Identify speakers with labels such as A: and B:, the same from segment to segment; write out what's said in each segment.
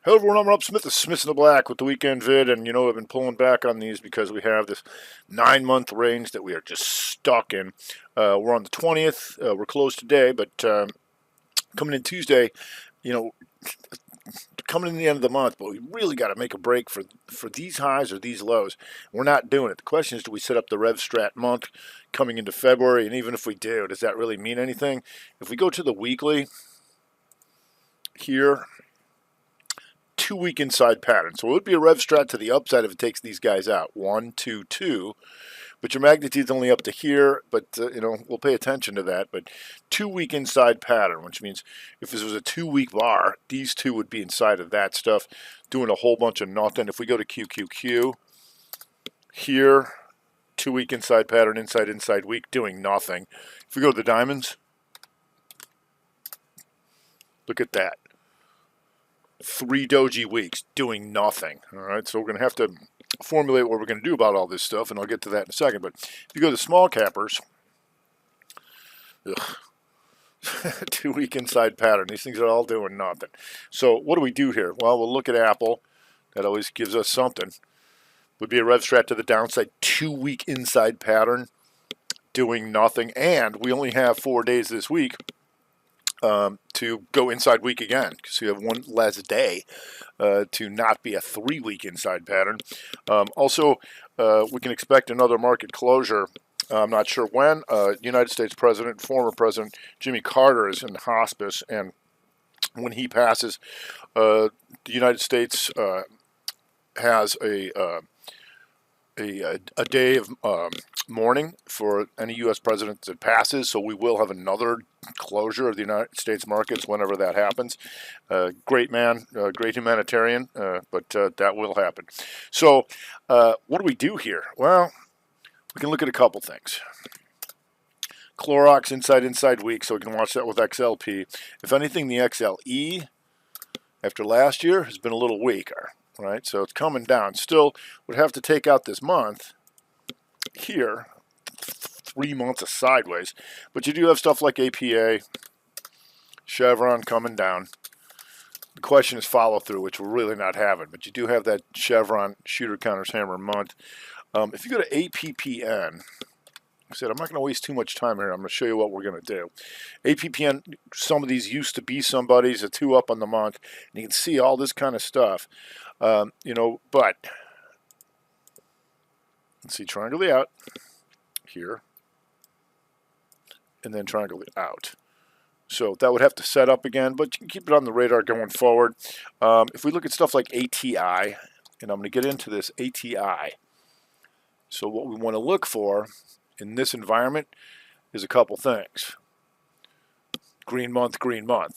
A: Hello everyone, I'm Rob Smith of Smith in the Black with the weekend vid, and I've been pulling back on these because we have this 9-month range that we are just stuck in. We're on the 20th, we're closed today, but coming in Tuesday, you know, coming in the end of the month, but we really got to make a break for these highs or these lows. We're not doing it. The question is, do we set up the Rev Strat month coming into February? And even if we do, does that really mean anything? If we go to the weekly here, 2-week inside pattern. So it would be a rev strat to the upside if it takes these guys out. 1, 2, 2. But your magnitude's only up to here, but we'll pay attention to that. But 2-week inside pattern, which means if this was a 2-week bar, these two would be inside of that stuff, doing a whole bunch of nothing. If we go to QQQ here, 2-week inside pattern, inside week, doing nothing. If we go to the diamonds, look at that. 3 doji weeks doing nothing. All right, so we're going to have to formulate what we're going to do about all this stuff, and I'll get to that in a second. But if you go to small cappers, 2-week inside pattern. These things are all doing nothing. So what do we do here? Well, we'll look at Apple. That always gives us something. Would be a rev strat to the downside. 2-week inside pattern doing nothing, and we only have 4 days this week to go inside week again, because you have one less day to not be a 3-week inside pattern. Also, we can expect another market closure. I'm not sure when. United States President, former President Jimmy Carter is in hospice, and when he passes, the United States has a day of mourning for any U.S. president that passes, so we will have another closure of the United States markets whenever that happens. Great man, great humanitarian, but that will happen. So what do we do here? Well, we can look at a couple things. Clorox inside week, so we can watch that with XLP. If anything, the XLE after last year has been a little weaker. Right, so it's coming down. Still would have to take out this month here, 3 months of sideways. But you do have stuff like APA, Chevron coming down. The question is follow through, which we're really not having. But you do have that Chevron shooter counters hammer month. If you go to APPN, I said I'm not going to waste too much time here. I'm going to show you what we're going to do. APPN, some of these used to be somebody's, a 2 up on the month, and you can see all this kind of stuff. But let's see, triangle the out here, and then triangle the out. So that would have to set up again, but you can keep it on the radar going forward. If we look at stuff like ATI, and I'm going to get into this ATI. So what we want to look for in this environment is a couple things. Green month.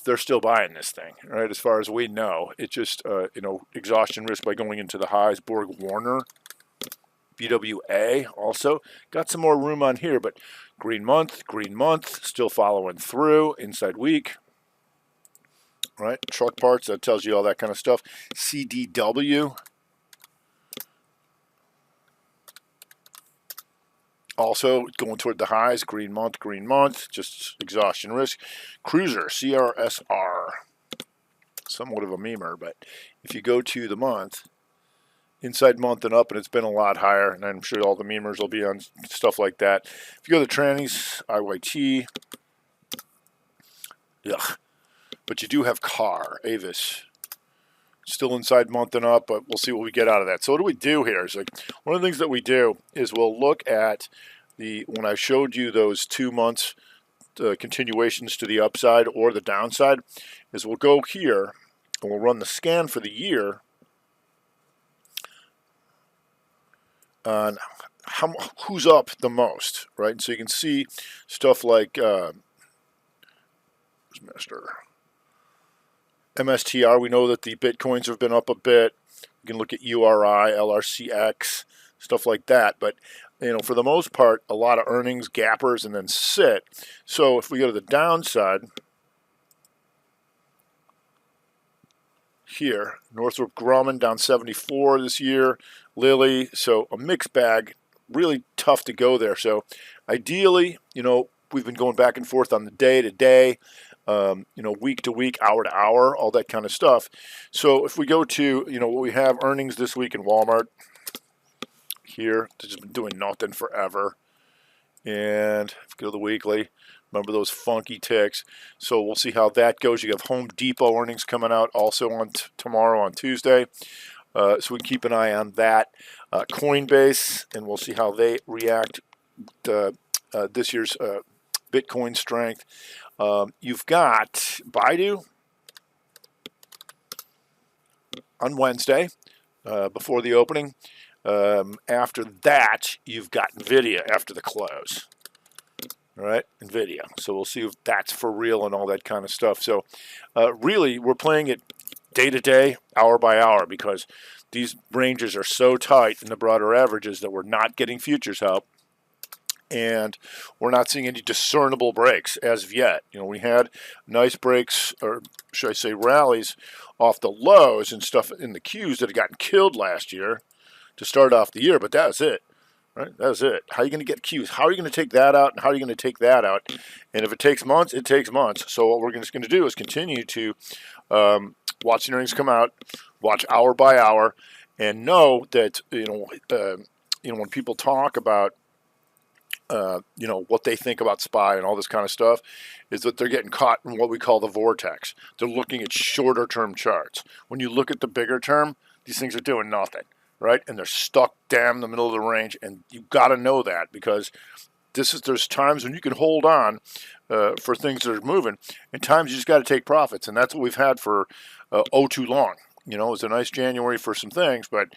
A: They're still buying this thing, right? As far as we know, it's just exhaustion risk by going into the highs. Borg Warner, BWA also got some more room on here, but green month, still following through. Inside week, right? Truck parts, that tells you all that kind of stuff. CDW. Also going toward the highs, green month, just exhaustion risk. Cruiser, CRSR, somewhat of a memer, but if you go to the month, inside month and up, and it's been a lot higher, and I'm sure all the memers will be on stuff like that. If you go to trannies, IYT, yuck. But you do have CAR, Avis, still inside month and up, but we'll see what we get out of that. So what do we do here? Is like one of the things that we do is we'll look at when I showed you those 2 months continuations to the upside or the downside, is we'll go here and we'll run the scan for the year on who's up the most, right? And so you can see stuff like MSTR. We know that the Bitcoins have been up a bit. You can look at URI, LRCX, stuff like that. But for the most part, a lot of earnings, gappers, and then sit. So if we go to the downside here, Northrop Grumman down 74 this year, Lilly. So a mixed bag, really tough to go there. So ideally, we've been going back and forth on the day to day, week to week, hour to hour, all that kind of stuff. So if we go to, what we have earnings this week in Walmart here, they've just been doing nothing forever. And if we go to the weekly, remember those funky ticks. So we'll see how that goes. You have Home Depot earnings coming out also on tomorrow on Tuesday. So we can keep an eye on that. Coinbase, and we'll see how they react to this year's Bitcoin strength. You've got Baidu on Wednesday before the opening. After that, you've got NVIDIA after the close. All right, NVIDIA. So we'll see if that's for real and all that kind of stuff. So really, we're playing it day to day, hour by hour, because these ranges are so tight in the broader averages that we're not getting futures help. And we're not seeing any discernible breaks as of yet. We had nice breaks, or should I say rallies, off the lows and stuff in the Qs that had gotten killed last year to start off the year, but that was it. Right? That was it. How are you going to get Qs? How are you going to take that out, and how are you going to take that out? And if it takes months, it takes months. So what we're just going to do is continue to watch the earnings come out, watch hour by hour, and know that when people talk about what they think about SPY and all this kind of stuff, is that they're getting caught in what we call the vortex. They're looking at shorter term charts. When you look at the bigger term, these things are doing nothing, right? And they're stuck down in the middle of the range, and you've got to know that, because there's times when you can hold on for things that are moving, and times you just got to take profits, and that's what we've had for too long. It was a nice January for some things, but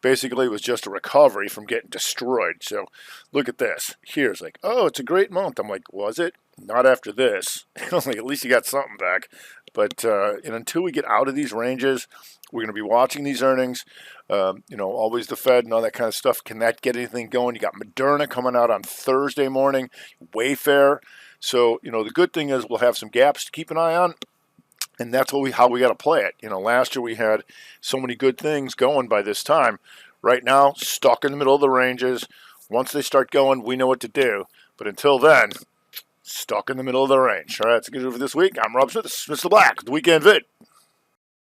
A: basically it was just a recovery from getting destroyed. So look at this. Here's like, oh, it's a great month. I'm like, was it? Not after this. Like, at least you got something back. But until we get out of these ranges, we're going to be watching these earnings. Always the Fed and all that kind of stuff. Can that get anything going? You got Moderna coming out on Thursday morning, Wayfair. So, the good thing is we'll have some gaps to keep an eye on. And that's how we got to play it. Last year we had so many good things going by this time. Right now, stuck in the middle of the ranges. Once they start going, we know what to do. But until then, stuck in the middle of the range. All right, that's good for this week. I'm Rob Smith. This is Mr. Black, the Weekend Vid.